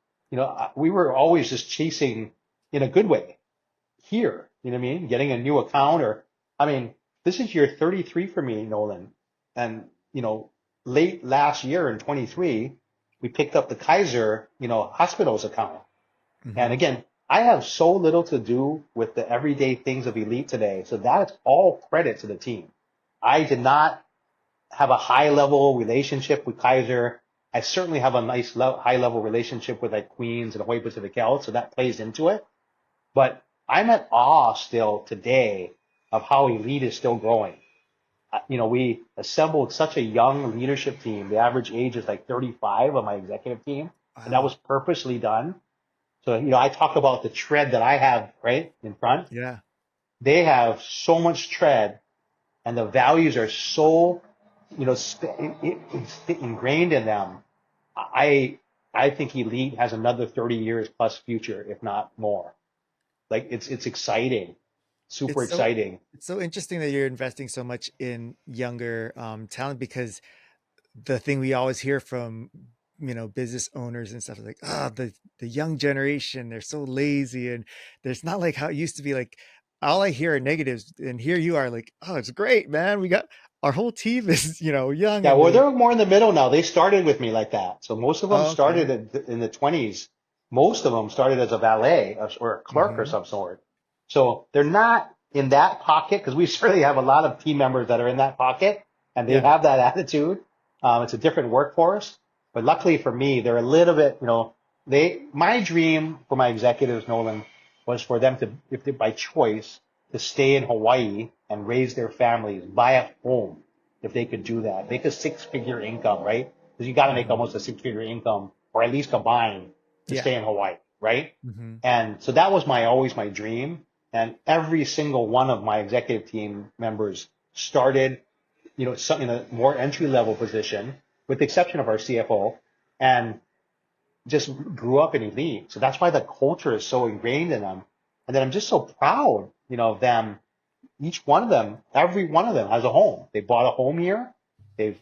we were always just chasing in a good way here. You know what I mean? Getting a new account I mean, this is year 33 for me, Nolan. And, late last year in 23, we picked up the Kaiser, hospitals account. And Hmm. again, I have so little to do with the everyday things of Elite today. So that's all credit to the team. I did not have a high level relationship with Kaiser. I certainly have a nice high level relationship with like Queens and Hawaii Pacific Health, so that plays into it. But I'm at awe still today of how Elite is still growing. We assembled such a young leadership team. The average age is like 35 of my executive team, and that Wow. was purposely done. So, I talk about the tread that I have right in front. Yeah. They have so much tread, and the values are so, it's ingrained in them. I I think Elite has another 30 years plus future, if not more. Like it's exciting, super It's so exciting. it's so interesting that you're investing so much in younger talent, because the thing we always hear from business owners and stuff is like, the young generation, they're so lazy, and there's not like how it used to be. Like, all I hear are negatives, and here you are like, oh, it's great, man, we got our whole team is young, Yeah, and well, they're they're more in the middle now. They started with me like that. So most of them oh, okay. started in the 20s. Most of them started as a valet or a clerk or Hmm. some sort. So they're not in that pocket because we certainly have a lot of team members that are in that pocket and they Yeah. have that attitude. It's a different workforce. But luckily for me, they're a little bit, my dream for my executives, Nolan, was for them to, if they, by choice, to stay in Hawaii and raise their families, buy a home if they could do that, make a six-figure income, right? Because you got to make Hmm. almost a six-figure income, or at least combined, to Yeah. stay in Hawaii, right? Hmm. And so that was always my dream. And every single one of my executive team members started, in a more entry level position, with the exception of our CFO, and just grew up in Elite. So that's why the culture is so ingrained in them. And then I'm just so proud, of them. Each one of them, every one of them has a home. They bought a home here. They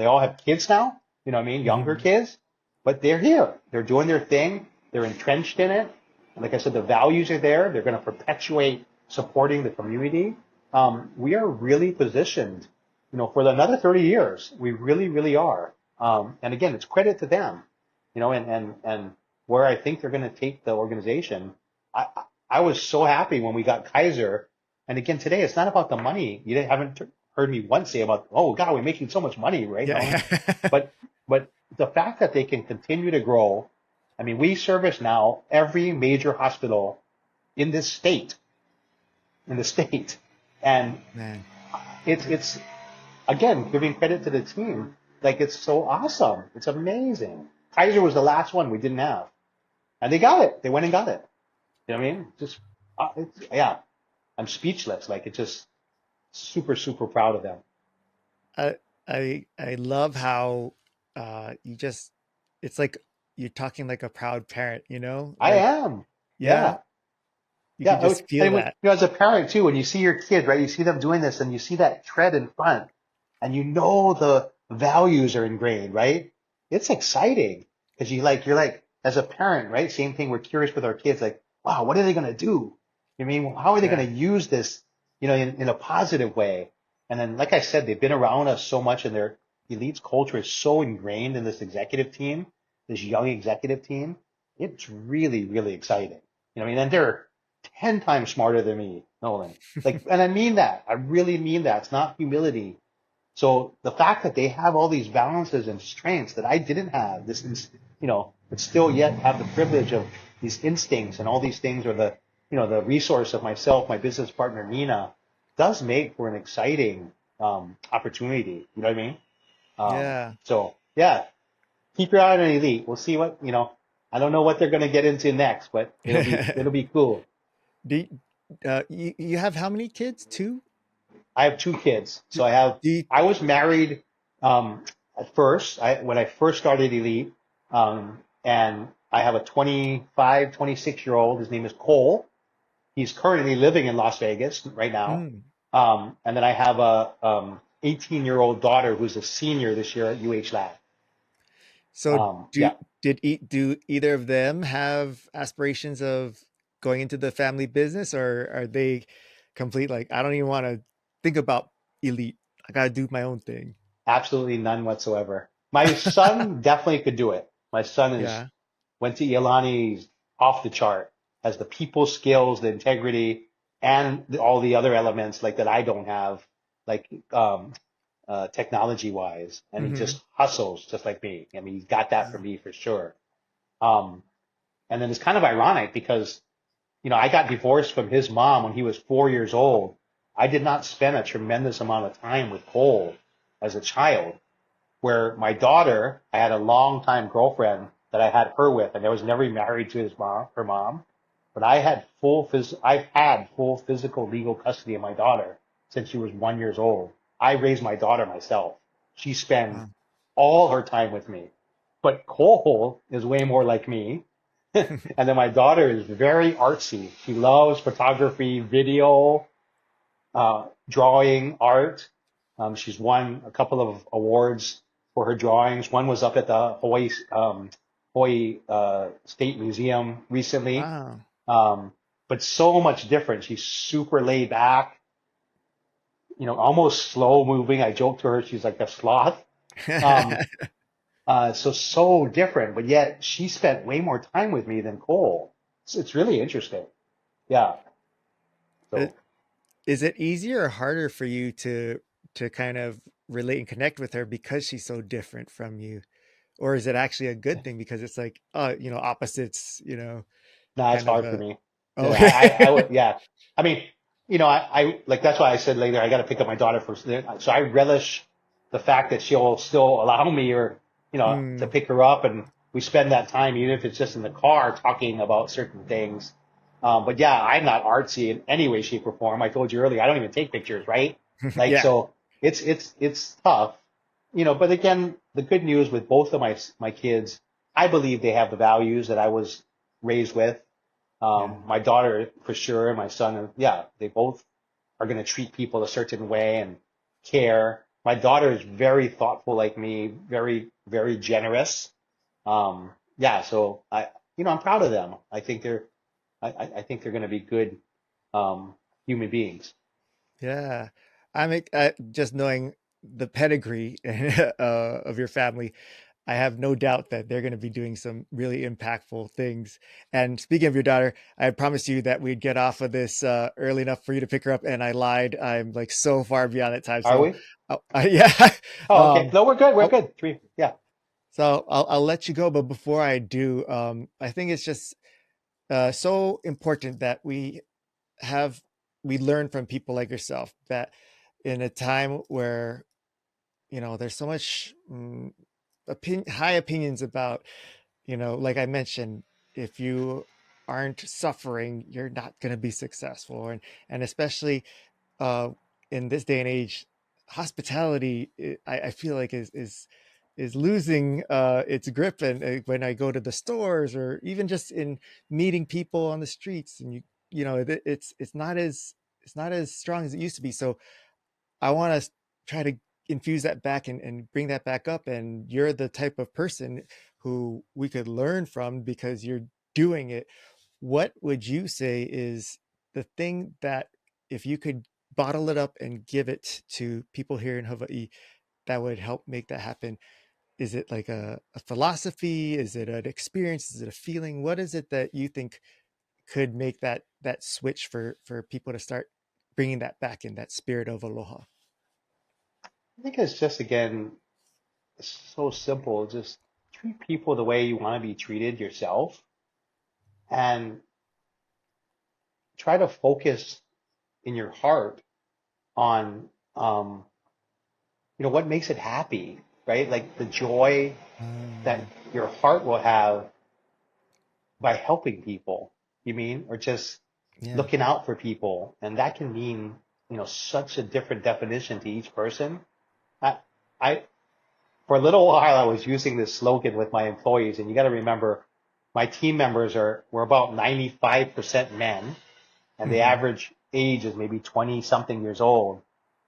all have kids now. You know what I mean? Younger Hmm. kids, but they're here. They're doing their thing. They're entrenched in it. And like I said, the values are there. They're going to perpetuate supporting the community. We are really positioned, for another 30 years. We really, really are. And again, it's credit to them, and where I think they're going to take the organization. I, I was so happy when we got Kaiser. And again, today it's not about the money. You haven't heard me once say about, oh God, we're making so much money, right, Nolan? Yeah. But but the fact that they can continue to grow. I mean, we service now every major hospital in this state, in the state, and Man. it's again giving credit to the team. Like it's so awesome. It's amazing. Kaiser was the last one we didn't have, and they got it. They went and got it. You know what I mean? Just yeah, I'm speechless. Like it's just super, super proud of them. I I love how you just, it's like you're talking like a proud parent, I like, am. yeah, Yeah. you Yeah. can just feel And that. as a parent too, when you see your kid, right, you see them doing this and you see that tread in front and the values are ingrained, right? It's exciting because you're like, as a parent, right? Same thing. We're curious with our kids, like, wow, what are they going to do? I mean, how are they Yeah. going to use this, in a positive way? And then, like I said, they've been around us so much and their Elite's culture is so ingrained in this executive team, this young executive team. It's really, really exciting. I mean, and they're 10 times smarter than me, Nolan. Like, and I mean that. I really mean that. It's not humility. So the fact that they have all these balances and strengths that I didn't have, but still yet have the privilege of these instincts and all these things, or the resource of myself, my business partner Nina, does make for an exciting opportunity. You know what I mean? Yeah. So yeah, keep your eye on Elite. We'll see I don't know what they're going to get into next, but it'll be cool. Do you have how many kids? Two? I have two kids. Do, So do you, I was married at first, when I first started Elite, and I have a 25, 26-year old. His name is Cole. He's currently living in Las Vegas right now. mm, And then I have a 18-year-old daughter who's a senior this year at UH Lab. So Yeah, do either of them have aspirations of going into the family business, or are they complete like I don't even want to think about Elite. I gotta do my own thing. absolutely none whatsoever. My son definitely could do it. My son is Yeah. went to Ilani, he's off the chart, has the people skills, the integrity, and all the other elements like that I don't have, like technology wise, and he Hmm. just hustles just like me. I mean, he's got that from me for sure. Um, and then it's kind of ironic because I got divorced from his mom when he was 4 years old. I did not spend a tremendous amount of time with Cole as a child. Where my daughter, I had a long time girlfriend that I had her with, and I was never married to her mom, but I've had full physical legal custody of my daughter since she was 1 years old. I raised my daughter myself. She spent Wow. all her time with me. But Cole is way more like me. And then my daughter is very artsy. She loves photography, video, drawing, art. She's won a couple of awards for her drawings. One was up at the Hawaii State Museum recently. Wow. Um, but so much different. She's super laid back, almost slow moving. I joke to her, she's like a sloth. Um, so different, but yet she spent way more time with me than Cole. It's really interesting. Yeah. Uh, So Is it easier or harder for you to kind of relate and connect with her because she's so different from you? Or is it actually a good thing because it's like, opposites, no, it's kind of hard for a me. oh. Yeah, I would, yeah. I mean, I like that's why I said later I got to pick up my daughter first. So I relish the fact that she'll still allow me or, to Mm, pick her up and we spend that time, even if it's just in the car talking about certain things. But yeah, I'm not artsy in any way, shape, or form. I told you earlier, I don't even take pictures, right? Like, yeah. so it's tough, but again, the good news with both of my kids, I believe they have the values that I was raised with. Yeah. My daughter for sure, and my son, yeah, they both are going to treat people a certain way and care. My daughter is very thoughtful like me, very, very generous. Yeah, so I'm proud of them. I think they're going to be good, um, human beings. Yeah. Just knowing the pedigree of your family, I have no doubt that they're going to be doing some really impactful things. And speaking of your daughter, I promised you that we'd get off of this early enough for you to pick her up, and I lied. I'm like so far beyond that time. Are So, we? yeah. Oh, okay. um, No, we're good. We're I'll, good. Three. Yeah. I'll let you go. But before I do, I think it's just so important that have we learn from people like yourself that in a time where there's so much high opinions about like I mentioned, if you aren't suffering you're not going to be successful, and especially uh in this day and age, hospitality I feel like is losing its grip, and when I go to the stores or even just in meeting people on the streets, and it's not as strong as it used to be. So I want to try to infuse that back and bring that back up. And you're the type of person who we could learn from because you're doing it. What would you say is the thing that if you could bottle it up and give it to people here in Hawaii that would help make that happen? Is it like a philosophy? Is it an experience? Is it a feeling? What is it that you think could make that switch for people to start bringing that back in, that spirit of aloha? I think it's just again so simple. Just treat people the way you want to be treated yourself, and try to focus in your heart on, what makes it happy, right? Like the joy that Mm, your heart will have by helping people, you mean, or just yeah. looking out for people. And that can mean, such a different definition to each person. I, I, for a little while, I was using this slogan with my employees, and you got to remember, my team members we're about 95% men, and the Hmm. average age is maybe 20 something years old.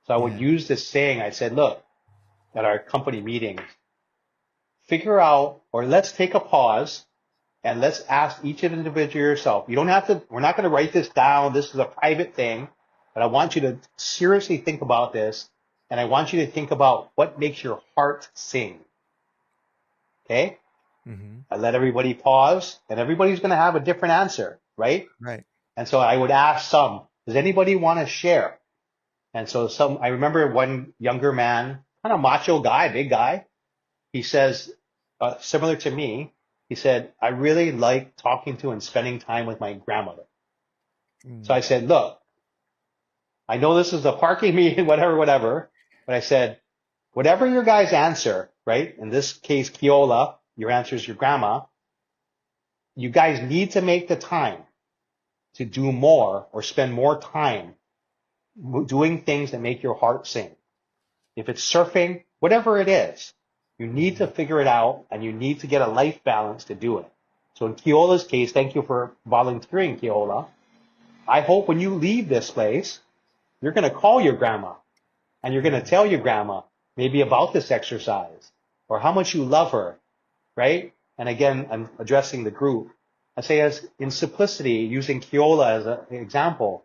So I would Yeah. use this saying. I said, look, at our company meetings, figure out, or let's take a pause and let's ask each individual yourself. You don't have to, we're not going to write this down. This is a private thing, but I want you to seriously think about this. And I want you to think about what makes your heart sing. Okay? Hmm. I let everybody pause, and everybody's going to have a different answer, right? Right. And so I would ask some, does anybody want to share? And so I remember one younger man, kind of macho guy, big guy, he says, similar to me, he said, I really like talking to and spending time with my grandmother. So Mm. I said, look, I know this is a parking meeting, whatever, whatever, but I said, whatever your guys answer, right? In this case, Keola, your answer is your grandma. You guys need to make the time to do more or spend more time doing things that make your heart sing. If it's surfing, whatever it is, you need to Hmm. figure it out and you need to get a life balance to do it. So in Keola's case, thank you for volunteering, Keola. I hope when you leave this place, you're going to call your grandma and you're going to Hmm. tell your grandma maybe about this exercise or how much you love her, right? And again, I'm addressing the group. I say as in simplicity, using Keola as an example,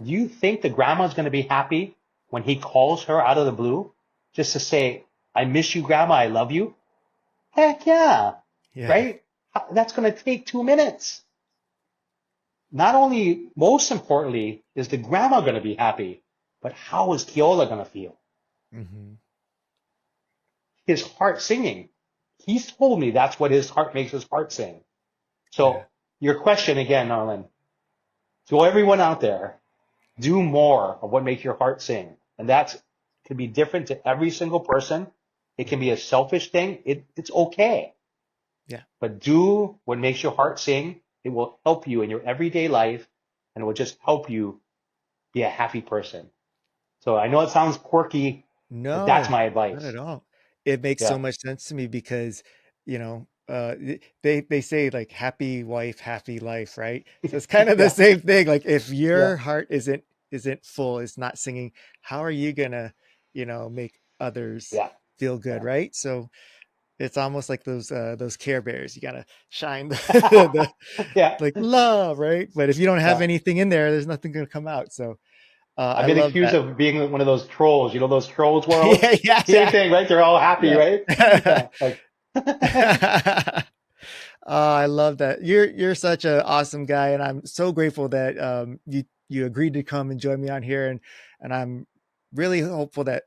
do you think the grandma's going to be happy when he calls her out of the blue just to say, I miss you, grandma, I love you? Heck yeah, Yeah. right? That's going to take 2 minutes. Not only, most importantly, is the grandma going to be happy, but how is Keola going to feel? Hmm. His heart singing. He's told me that's what his heart makes his heart sing. Yeah. So your question again, Arlen, to everyone out there, do more of what makes your heart sing. And that's can be different to every single person. It can be Hmm. a selfish thing. It's okay. Yeah. But do what makes your heart sing. It will help you in your everyday life and it will just help you be a happy person. So I know it sounds quirky, but that's No, my not advice. at all. It makes so Yeah. much sense to me because, they say like happy wife, happy life, right? So it's kind of the Yeah. same thing. Like if Yeah. your heart isn't full, it's not singing, how are you gonna, make others Yeah. feel good, Yeah. right? So it's almost like those Care Bears. You gotta shine the Yeah. like love, right? But if you don't have Yeah. anything in there, there's nothing gonna come out. So I've I been love accused that. of being one of those trolls, those trolls world. Yeah, yeah, Same yeah, thing, right? They're all happy, right? yeah. Yeah. Like, Oh, I love that. You're such an awesome guy, and I'm so grateful that you agreed to come and join me on here, and I'm really hopeful that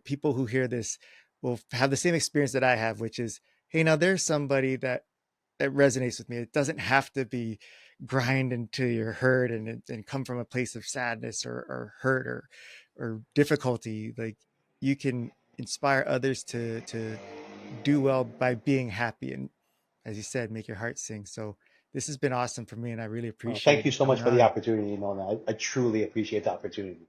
people who hear this will have the same experience that I have, which is, hey, now there's somebody that resonates with me. It doesn't have to be grind until you're hurt and come from a place of sadness or hurt or difficulty. Like you can inspire others to do well by being happy and, as you said, make your heart sing. So this has been awesome for me, and I really thank appreciate you you so much coming for the on. opportunity, Nona. I truly appreciate the opportunity.